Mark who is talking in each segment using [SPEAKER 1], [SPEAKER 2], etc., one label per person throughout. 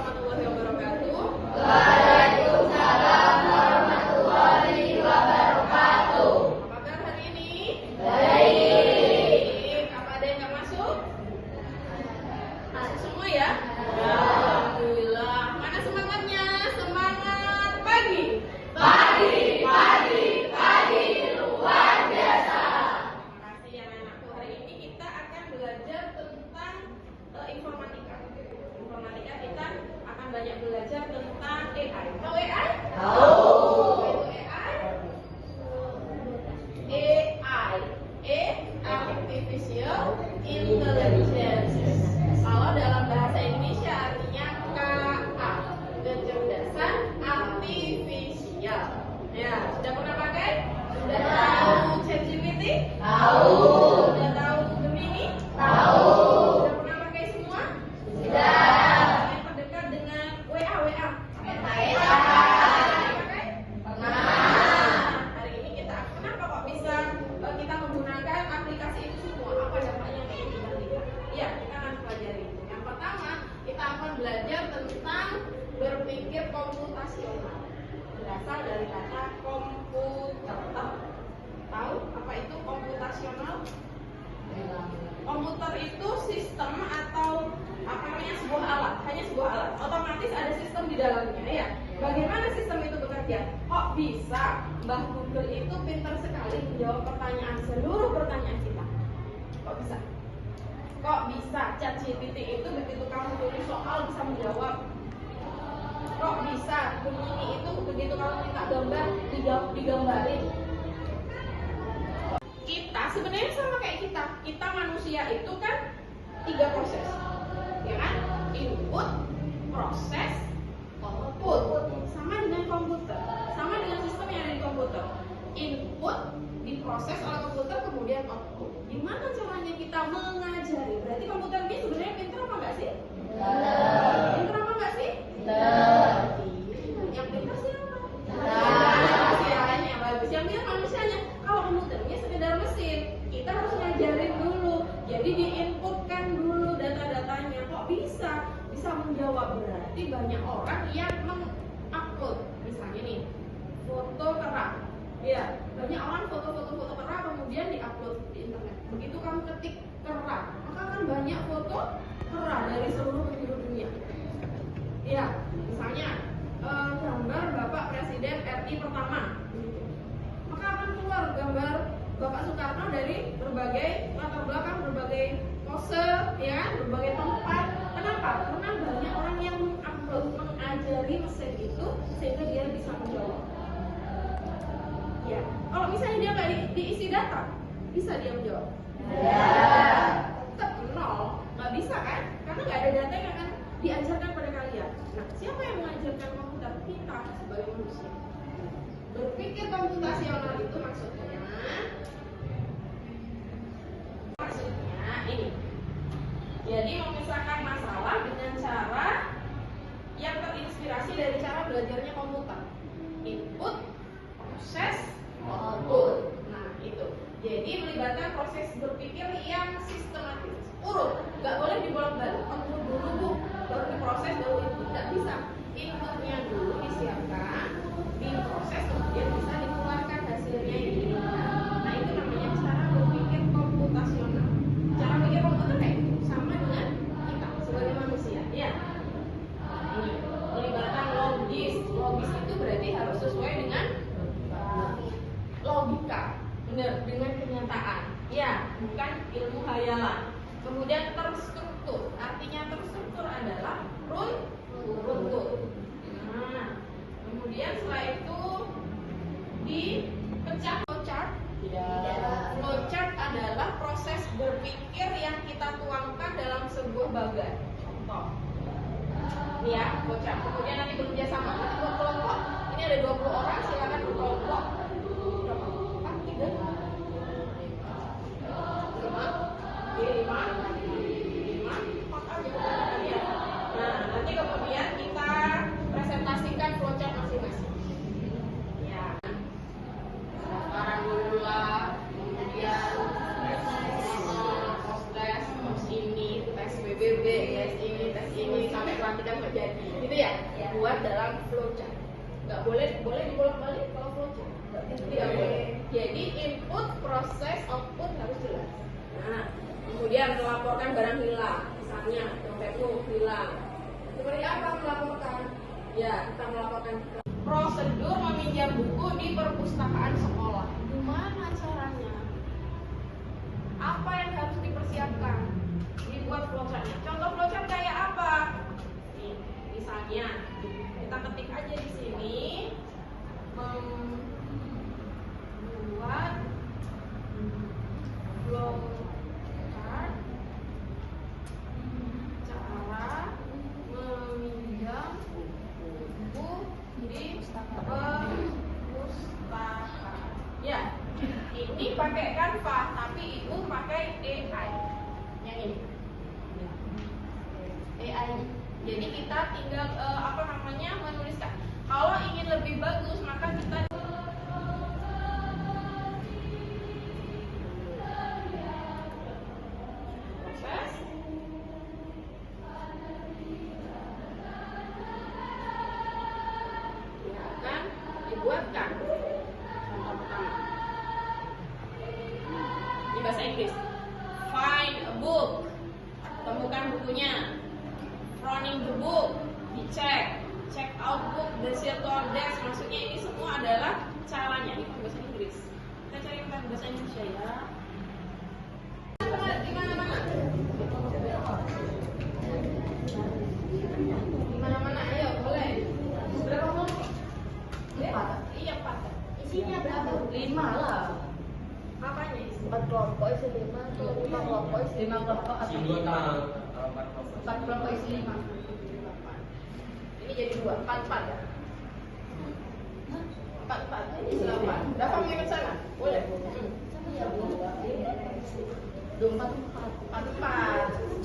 [SPEAKER 1] warahmatullahi wabarakatuh.
[SPEAKER 2] Waalaikumsalam warahmatullahi wabarakatuh.
[SPEAKER 1] Apa kabar hari ini?
[SPEAKER 2] Baik.
[SPEAKER 1] Apa ada yang nggak masuk? Masuk semua ya? Alhamdulillah. Mana semangatnya? Semangat pagi.
[SPEAKER 2] Pagi, luar biasa.
[SPEAKER 1] Terima kasih ya anak-anakku. Hari ini kita akan belajar tentang informatika. Informatika kita akan banyak belajar tentang AI. Tahu AI?
[SPEAKER 2] Tahu.
[SPEAKER 1] Itu AI? Artificial Intelligence. Kalau dalam bahasa Indonesia artinya KA, kecerdasan artifisial. Ya, sudah pernah pakai? Sudah tahu ChatGPT?
[SPEAKER 2] Tahu.
[SPEAKER 1] Sudah tahu Gemini?
[SPEAKER 2] Tahu.
[SPEAKER 1] Sudah pernah pakai semua?
[SPEAKER 2] Sudah.
[SPEAKER 1] Yang terdekat dengan WA.
[SPEAKER 2] Pakai.
[SPEAKER 1] Hari ini kenapa kok bisa kita menggunakan aplikasi itu semua? Apa dampaknya untuk kita? Ya, kita akan pelajari. Yang pertama, kita akan belajar tentang berpikir komputasional. Berasal dari kata komputer. Tahu apa itu komputasional? Komputer itu sistem atau sebuah alat, hanya sebuah alat. Otomatis ada sistem di dalamnya ya. Bagaimana sistem itu bekerja? Kok bisa Mbah Google itu pintar sekali menjawab seluruh pertanyaan kita? Kok bisa? Kok bisa ChatGPT itu begitu kamu tulis soal bisa menjawab? Kok bisa Gemini itu begitu kamu minta gambar digambarin? Kita sebenarnya sama kayak kita manusia itu kan 3 proses, ya kan? Input, proses, output. Sama dengan komputer, sama dengan sistem yang ada di komputer. Input diproses oleh komputer, kemudian output. Gimana caranya kita mengajari? Berarti komputer ini sebenarnya pintar apa enggak sih? Pintar apa enggak sih? Yang pintar siapa? Manusianya yang bagus. Yang pintar manusianya. Kalau komputernya sekedar mesin, kita harus ngajarin dulu. Jadi diinputkan dulu data-datanya. Kok bisa menjawab? Berarti banyak orang yang mengupload. Misalnya nih, foto kera. Ya, banyak orang foto kera kemudian diupload di internet. Begitu kamu ketik kera, maka akan banyak foto kera dari seluruh penjuru dunia. Ya, misalnya gambar Bapak Presiden RI pertama, maka akan keluar gambar Bapak Soekarno dari berbagai latar belakang, berbagai pose, ya, berbagai tempat. Kenapa? Karena banyak orang yang mengajari mesin itu sehingga dia bisa menjawab. Ya, kalau misalnya dia nggak diisi data, bisa dia menjawab? Tetap nol, nggak bisa kan? Karena nggak ada data yang akan diajarkan pada kalian. Nah, siapa yang mengajarkan komputer? Kita sebagai manusia. Berpikir komputasional itu maksudnya ini. Jadi memisahkan masalah dengan cara yang terinspirasi dari cara belajarnya komputer. Input, proses, output. Nah, itu. Jadi melibatkan proses berpikir yang sistematis. Urut, nggak boleh dibolak-balik. Input dulu bu, baru diproses, baru input. Nggak bisa. Inputnya dulu disiapkan, diproses, kemudian bisa dikeluarkan hasilnya ini. Nah, itu namanya cara berpikir komputasional. Cara pikir komputer kayak gitu, sama dengan kita sebagai manusia. Ya. Ini pelibatan logis. Logis itu berarti harus sesuai dengan logika, benar, dengan kenyataan. Ya, bukan ilmu hayalan. Kemudian terstruktur. Artinya terstruktur adalah runtut. Nah, kemudian setelah itu dipecah flowchart. Flowchart adalah proses berpikir yang kita tuangkan dalam sebuah bagan. Contoh. Ini ya, flowchart. Kemudian nanti bekerja sama buat kelompok. Ini ada 20 orang, silakan berkelompok. Berapa? 4, 3, 5, 4 aja. Ya. Nah, nanti kemudian kita presentasikan flowchart masing-masing. Ya. Sekarang dulu lah, kemudian tes ini, tes PBB, tes ini, sampai kelas ketika nggak jadi gitu ya, buat dalam flowchart. Nggak boleh dibolak-balik kalau flowchart, tidak boleh. Jadi input, proses, output harus jelas. Nah, kemudian melaporkan barang hilang, misalnya dompetmu hilang. Seperti apa melaporkan? Ya, kita melaporkan prosedur meminjam buku di perpustakaan sekolah. Gimana caranya? Apa yang harus dipersiapkan? Dibuat flowchartnya. Contoh flowchart kayak apa? Nih, misalnya kita ketik aja di sini membuat flowchart cara meminjam buku di perpustakaan. Ya, ini pakai Canva, tapi ibu pakai AI. Yang ini. AI. Jadi kita tinggal menuliskan. Kalau ingin lebih bagus, maka kita proses. Ya, akan dibuatkan. Contoh pertama. Ini bahasa Inggris. Find a book. Temukan bukunya. Running the book. Dicek. Check out book. The circle desk. Maksudnya ini semua adalah caranya. Ini bahasa Inggris. Kita cari bahasa Indonesia ya. Di mana-mana. Di mana-mana. Ayo, boleh. Berapa kelompok? 4. Iya, 4. Isinya berapa?
[SPEAKER 3] 5 lah.
[SPEAKER 1] Apanya isi?
[SPEAKER 3] 4 kelompok isi 5 atau 5 kelompok isi 5 kelompok atau 4 kelompok isi 5.
[SPEAKER 1] Ini jadi 2, 4 ya? 4, ini 8. Dapat mau ikut sana? Boleh? 4.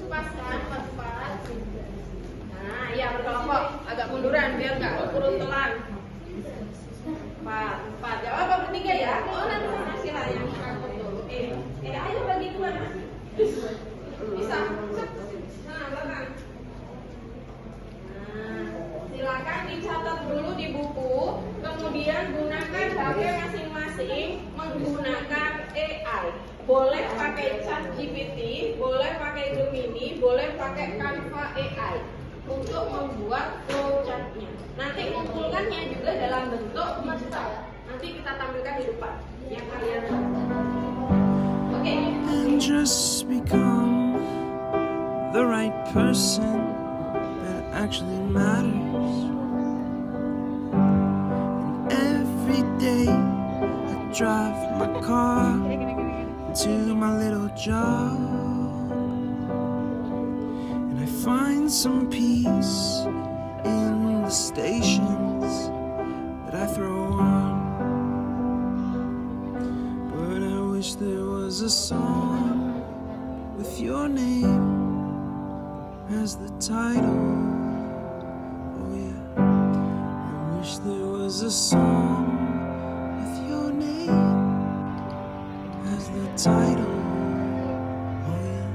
[SPEAKER 1] Pas kan? 4. Nah, iya berkelompok. Agak munduran biar nggak keruntelan. 4. Jawab apa bertiga ya? Oh, nanti hasil yang angkut dulu. Ayo bagi 2 nah. Bisa? Nah, belakang. Nah, silakan dicatat dulu di buku, kemudian gunakan HP masing-masing menggunakan AI. Boleh pakai ChatGPT, boleh pakai Gemini, boleh pakai Canva AI untuk membuat flowchartnya. Nanti kumpulkannya juga dalam bentuk digital. Nanti kita tampilkan di depan yang kalian. Oke.
[SPEAKER 4] And just become the right person that actually matters. And every day I drive my car to my little job, and I find some peace in the stations that I throw on. But I wish there was a song with your name as the title. Oh yeah, I wish there was a song with your name as the title. Oh yeah.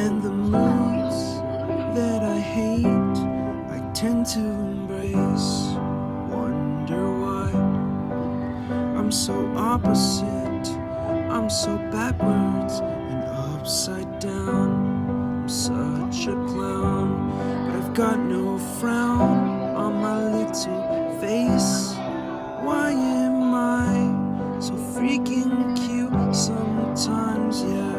[SPEAKER 4] And the moods that I hate, I tend to embrace. Wonder why I'm so opposite, I'm so backwards and upside down. I'm such a clown, but I've got no frown on my little face. Why am I so freaking cute sometimes, yeah?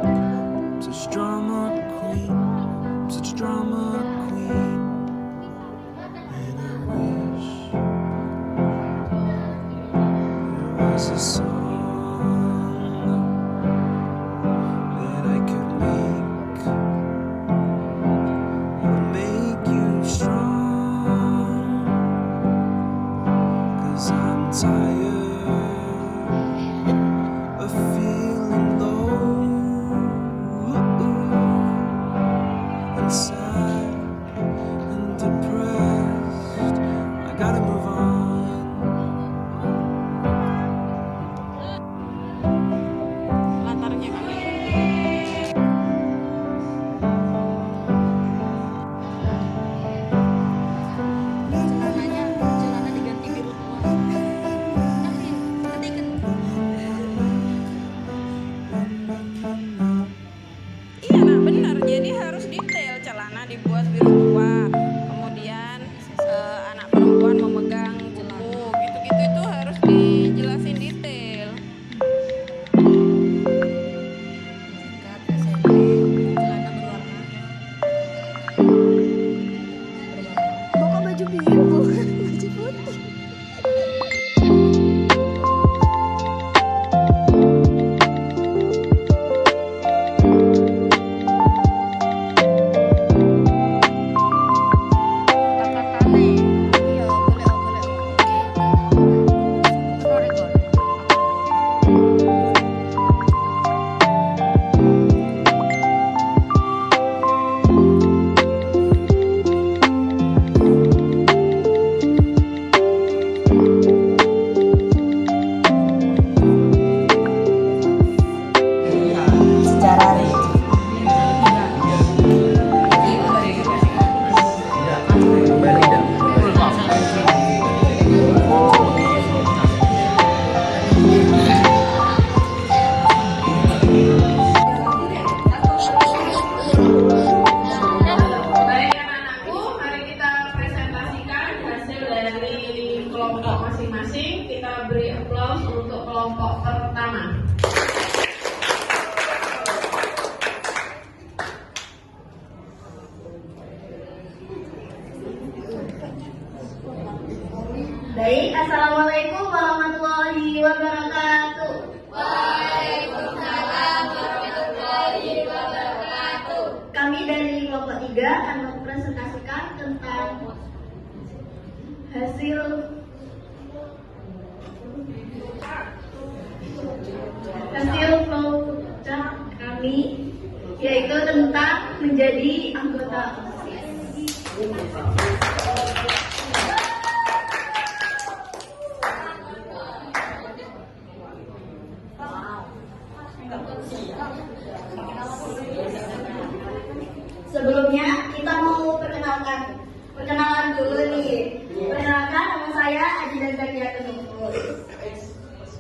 [SPEAKER 4] I'm such drama queen, I'm such drama queen. And I wish there was a song that I could make that'll make you strong. 'Cause I'm tired of
[SPEAKER 2] wabarakatuh.
[SPEAKER 3] Waalaikumsalam warahmatullahi wabarakatuh.
[SPEAKER 2] Kami dari kelompok 3 akan mempresentasikan tentang hasil flowchart kami, yaitu tentang menjadi anggota OSIS. Sebelumnya kita mau perkenalan dulu nih. Perkenalkan, nama saya Adinda Zakia Tenungkur.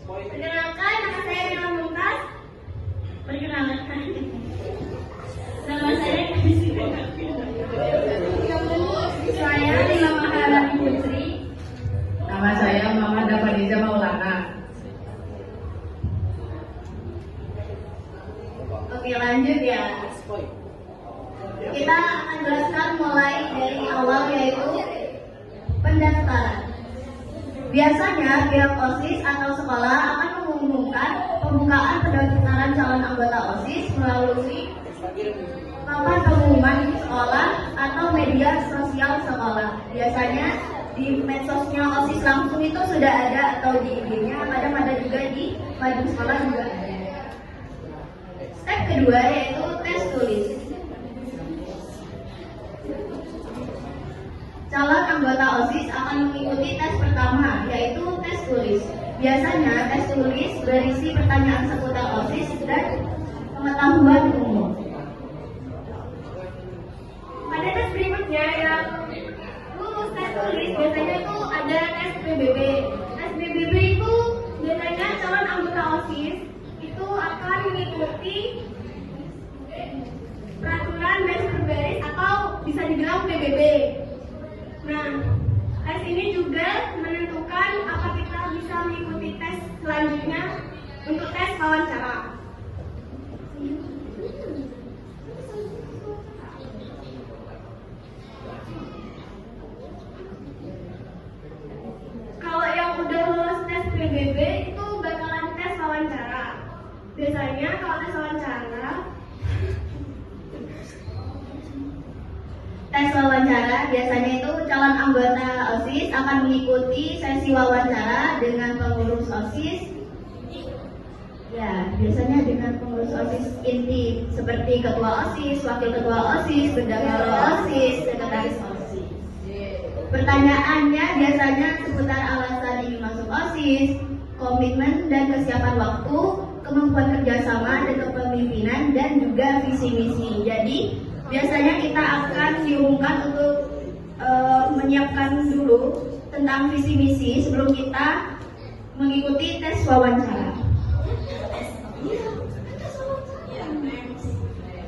[SPEAKER 2] Perkenalkan, nama saya Nila Mumtaz. Perkenalkan, nama saya saya Lila Maharani Putri.
[SPEAKER 3] Nama saya Muhammad Dafadiza Maulana.
[SPEAKER 2] Oke, lanjut ya. Kita akan jelaskan mulai dari awal, yaitu pendaftaran. Biasanya pihak OSIS atau sekolah akan mengumumkan pembukaan pendaftaran calon anggota OSIS melalui papan pengumuman di sekolah atau media sosial sekolah. Biasanya di medsosnya OSIS langsung itu sudah ada, atau di IG-nya, kadang ada juga di wajib sekolah juga ada. Step kedua yaitu tes tulis. Calon anggota OSIS akan mengikuti tes pertama, yaitu tes tulis. Biasanya tes tulis berisi pertanyaan seputar OSIS dan pengetahuan umum. Pada tes berikutnya yang lulus tes tulis biasanya itu ada tes PBB. Tes PBB itu biasanya calon anggota OSIS itu akan mengikuti peraturan master baris atau bisa dibilang PBB. Nah, tes ini juga menentukan apa kita bisa mengikuti tes selanjutnya untuk tes wawancara. Kalau yang udah lulus tes PBB itu bakalan tes wawancara. Biasanya kalau tes wawancara biasanya itu calon anggota OSIS akan mengikuti sesi wawancara dengan pengurus OSIS. Ya, biasanya dengan pengurus OSIS inti seperti ketua OSIS, wakil ketua OSIS, bendahara OSIS, sekretaris OSIS. Pertanyaannya biasanya seputar alasan ingin masuk OSIS, komitmen dan kesiapan waktu, kemampuan kerjasama dan kepemimpinan, dan juga visi misi. Jadi biasanya kita akan diumumkan untuk menyiapkan dulu tentang visi misi sebelum kita mengikuti tes wawancara.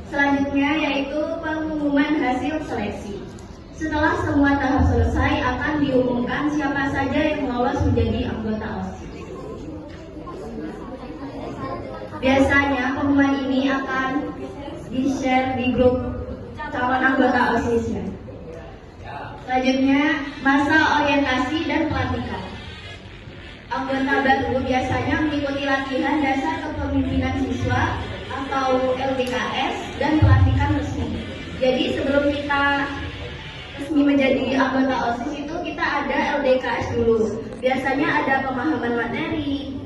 [SPEAKER 2] Selanjutnya yaitu pengumuman hasil seleksi. Setelah semua tahap selesai, akan diumumkan siapa saja yang lolos menjadi anggota OSIS. Biasanya pengumuman ini akan di-share di grup calon anggota OSIS ya. Selanjutnya, masa orientasi dan pelantikan. Anggota baru biasanya mengikuti latihan dasar kepemimpinan siswa atau LDKS dan pelantikan resmi. Jadi sebelum kita resmi menjadi anggota OSIS itu kita ada LDKS dulu. Biasanya ada pemahaman materi,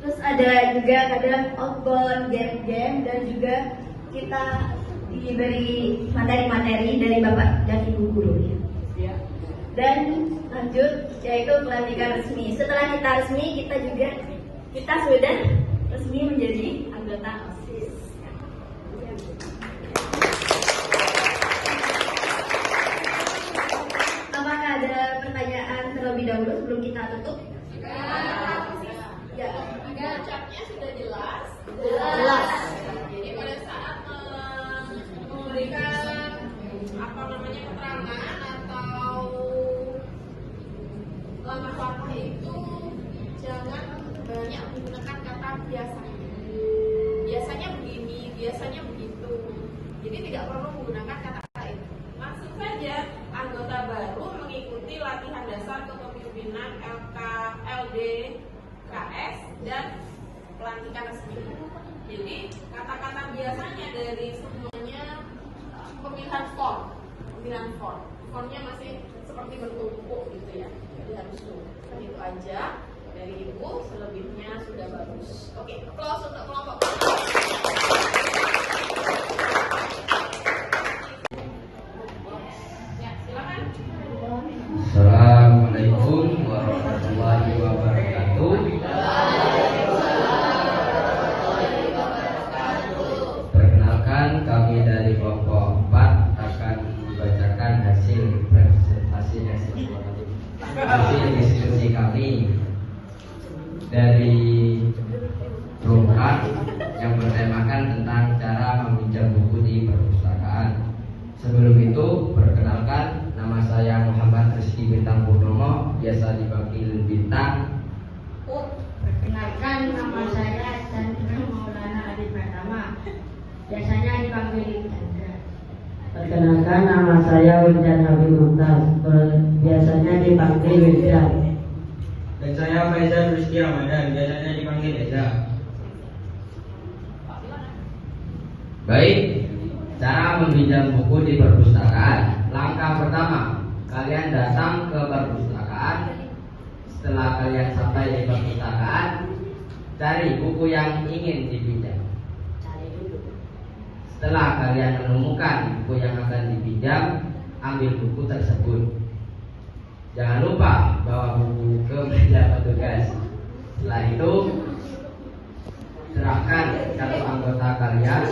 [SPEAKER 2] terus ada juga kadang outbound, game, dan juga kita diberi materi-materi dari Bapak dan Ibu guru ya. Dan lanjut yaitu pelantikan resmi. Setelah kita resmi, kita sudah resmi menjadi anggota OSIS. Apakah ada pertanyaan terlebih dahulu sebelum kita tutup? Ya.
[SPEAKER 1] Ucapnya sudah jelas.
[SPEAKER 2] Jelas.
[SPEAKER 1] Jadi pada saat memberikan keterangan atau langkah-langkah itu jangan banyak menggunakan kata biasanya. Biasanya begini, biasanya begitu. Jadi tidak perlu menggunakan kata-kata itu. Langsung saja anggota baru mengikuti latihan dasar kepemimpinan LDKS dan pelantikan resmi. Jadi kata-kata biasanya dari semuanya pemilihan form. Formnya masih seperti bertumpuk gitu ya. Jadi harus itu aja dari Ibu, selebihnya sudah bagus. Oke, applause untuk kelompok. Ya, silakan.
[SPEAKER 5] Assalamualaikum warahmatullahi wabarakatuh. Perkenalkan, kami dari kelompok 4 akan membacakan hasil presentasi hasil diskusi kami dari program yang bertemakan tentang cara meminjam buku di perpustakaan. Sebelum itu, perkenalkan, nama saya Muhammad Rizky Bintang Purnomo, biasa dipanggil Bintang.
[SPEAKER 2] Perkenalkan, nama saya Chandra Maulana Adi Pratama, biasanya dipanggil Chandra.
[SPEAKER 6] Perkenalkan, nama saya Wildan Habib Mumtaz, biasanya dipanggil Wildan.
[SPEAKER 7] Dan saya Faizal Rizky Ramadan, biasanya dipanggil Eza.
[SPEAKER 5] Baik, cara meminjam buku di perpustakaan. Langkah pertama, kalian datang ke perpustakaan. Setelah kalian sampai di perpustakaan, cari buku yang ingin dipinjam. Setelah kalian menemukan buku yang akan dipinjam, ambil buku tersebut. Jangan lupa bawa buku ke meja petugas. Setelah itu, serahkan kartu anggota kalian.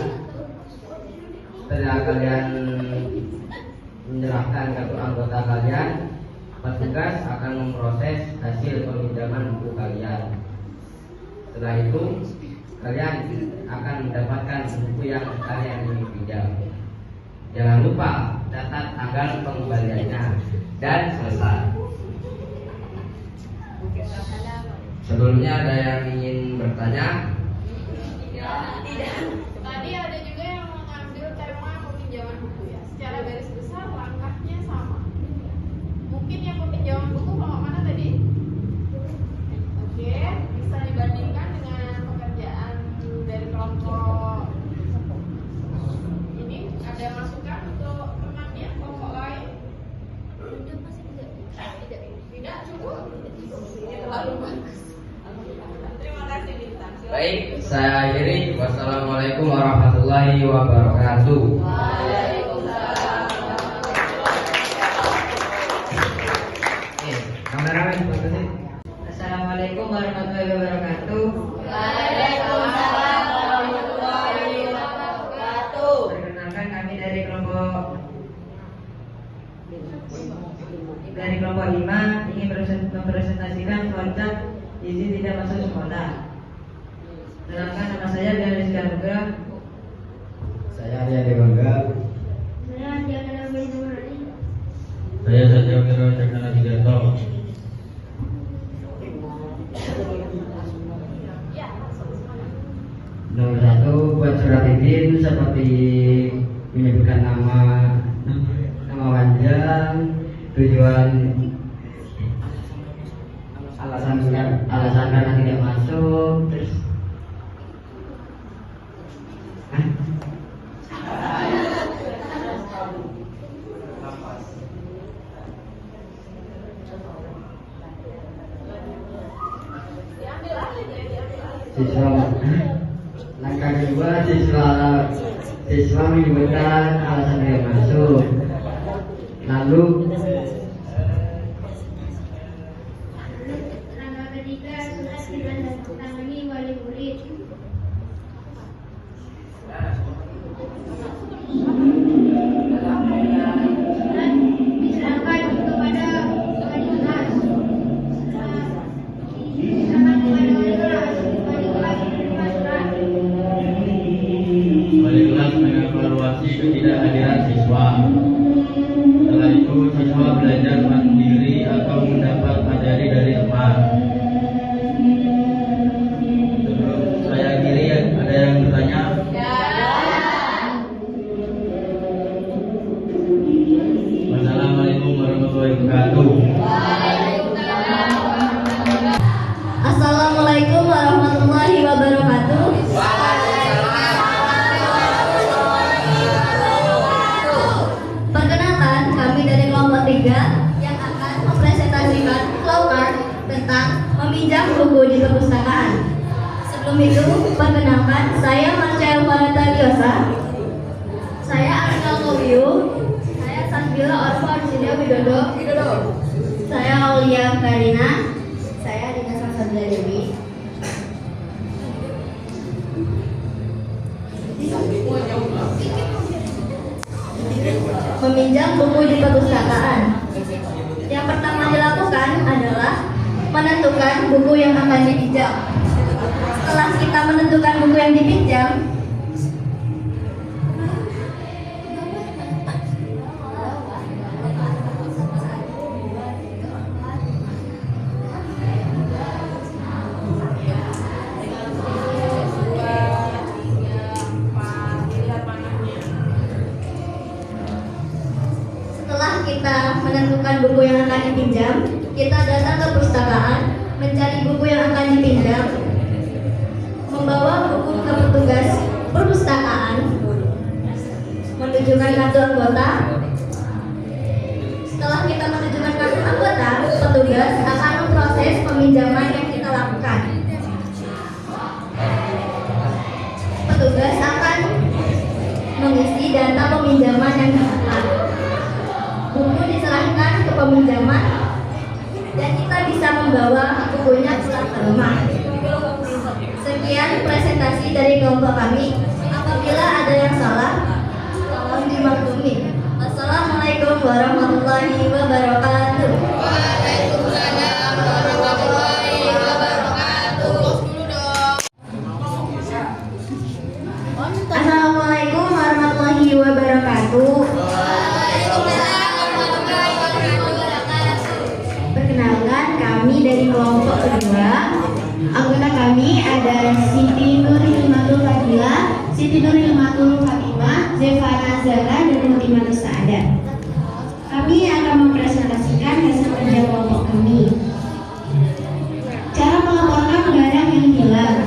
[SPEAKER 5] Setelah kalian menyerahkan kartu anggota kalian, petugas akan memproses hasil peminjaman buku kalian. Setelah itu, kalian akan mendapatkan buku yang kalian ingin pinjam. Jangan lupa catat tanggal pengembaliannya dan selesai. Sebelumnya ada yang ingin bertanya?
[SPEAKER 1] Tidak. Tadi ada juga yang mengambil tema peminjaman buku ya. Secara garis besar langkahnya sama. Mungkin yang peminjaman buku kelompok mana tadi? Oke, bisa dibandingkan dengan pekerjaan dari kelompok ini. Ada masukan untuk temannya kelompok lain? Tidak cukup. Ini terlalu bagus. Terima kasih Bintang. Silakan.
[SPEAKER 5] Baik, saya akhiri. Wassalamualaikum warahmatullahi wabarakatuh. Kameramen, fotonya.
[SPEAKER 6] Assalamualaikum warahmatullahi wabarakatuh.
[SPEAKER 2] Waalaikumsalam warahmatullahi wabarakatuh.
[SPEAKER 6] Perkenalkan, kami dari kelompok 5 ingin mempresentasikan konsep izin tidak masuk sekolah. Perkenalkan, nama saya Denis Ganugra.
[SPEAKER 5] Saya Arya Dewangga.
[SPEAKER 2] Saya Diana Baizurani.
[SPEAKER 7] Saya Satya Wiro Caknana Tigato.
[SPEAKER 5] Nomor 1, buat surat izin seperti menyebutkan nama panjang, tujuan, alasan karena tidak masuk, terus siswa. Langkah kedua, siswa menyebutkan alasan tidak masuk. Lalu
[SPEAKER 2] Langkah ketiga, surat ditandatangani wali murid. Surat diserahkan kepada wali kelas. Diserahkan kepada wali kelas. Wali kelas menerima surat.
[SPEAKER 7] Wali kelas mengevaluasi ketidakhadiran siswa. Setelah itu, siswa belajar mandiri atau mendapat materi dari teman. Sebelum saya akhiri,
[SPEAKER 2] tentang meminjam buku di perpustakaan. Sebelum itu, perkenalkan, saya Marcel Diosa. Saya Arnal Kowiu. Saya Sanbila Orfa Arsidia Widodo. Saya Aulia Karina. Saya Dina Samsabila Dewi. Meminjam buku di perpustakaan. Yang pertama dilakukan adalah menentukan buku yang akan dipinjam. Setelah kita menentukan buku yang dipinjam, buku yang akan dipinjam, kita datang ke perpustakaan, mencari buku yang akan dipinjam, membawa buku ke petugas perpustakaan, menunjukkan kartu anggota. Setelah kita menunjukkan kartu anggota, petugas akan memproses peminjaman yang kita lakukan. Petugas akan mengisi data peminjaman yang dilakukan. Buku diserahkan ke peminjaman dan kita bisa membawa bukunya pulang ke rumah. Sekian presentasi dari kelompok kami. Apabila ada yang salah, tolong dimaklumi. Wassalamualaikum warahmatullahi wabarakatuh.
[SPEAKER 3] Waalaikumsalam warahmatullahi wabarakatuh.
[SPEAKER 2] Assalamualaikum warahmatullahi wabarakatuh. Perkenalkan, kami dari kelompok kedua. Anggota kami ada Siti Nurhilmatul Fadila, Siti Nurhilmatul Fatimah, Zevana Zara, dan Mutimah Sa'adat. Kami akan mempresentasikan hasil kerja kelompok kami. Cara melaporkan barang yang hilang.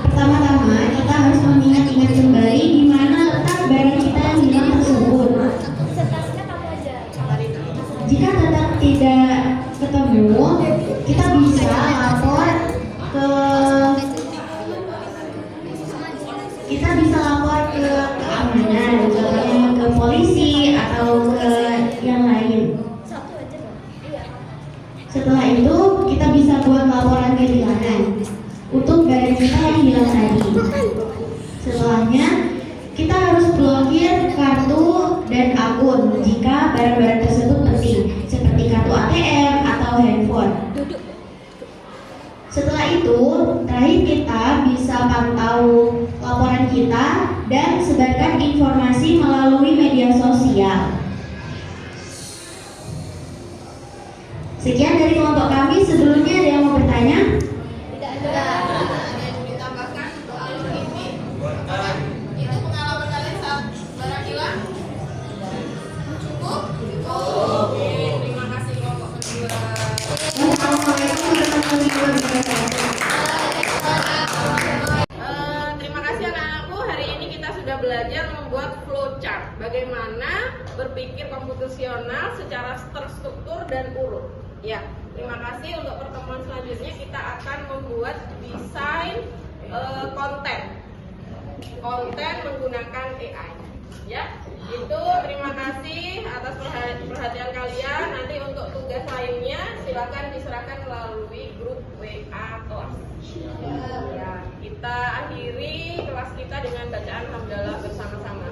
[SPEAKER 2] Pertama-tama kita harus mengingat-ingat kembali di mana letak barang kita yang hilang tersebut. Jika tetap tidak ketemu, kita bisa lapor ke keamanan, ke polisi atau ke yang lain. Setelah itu kita bisa buat laporan kehilangan untuk barang kita yang hilang tadi. Setelahnya kita harus blokir kartu dan akun jika barang-barang tersebut penting, seperti kartu ATM atau handphone. Setelah itu, terakhir kita bisa pantau laporan kita dan sebarkan informasi melalui media sosial. Sekian dari kelompok kami. Sebelumnya ada yang mau bertanya?
[SPEAKER 3] Tidak ada. Yang ditambahkan soal ini. Itu pengalaman kalian saat barang hilang? Cukup? Oke, terima kasih kelompok kedua.
[SPEAKER 2] Assalamualaikum warahmatullahi wabarakatuh.
[SPEAKER 1] Terima kasih anak-anakku. Hari ini kita sudah belajar membuat flowchart. Bagaimana berpikir komputasional secara terstruktur dan urut. Ya, terima kasih. Untuk pertemuan selanjutnya kita akan membuat desain konten menggunakan AI. Ya, itu terima kasih atas perhatian kalian. Nanti untuk tugas lainnya silakan diserahkan melalui grup WA kelas. Ya, kita akhiri kelas kita dengan bacaan hamdalah bersama-sama.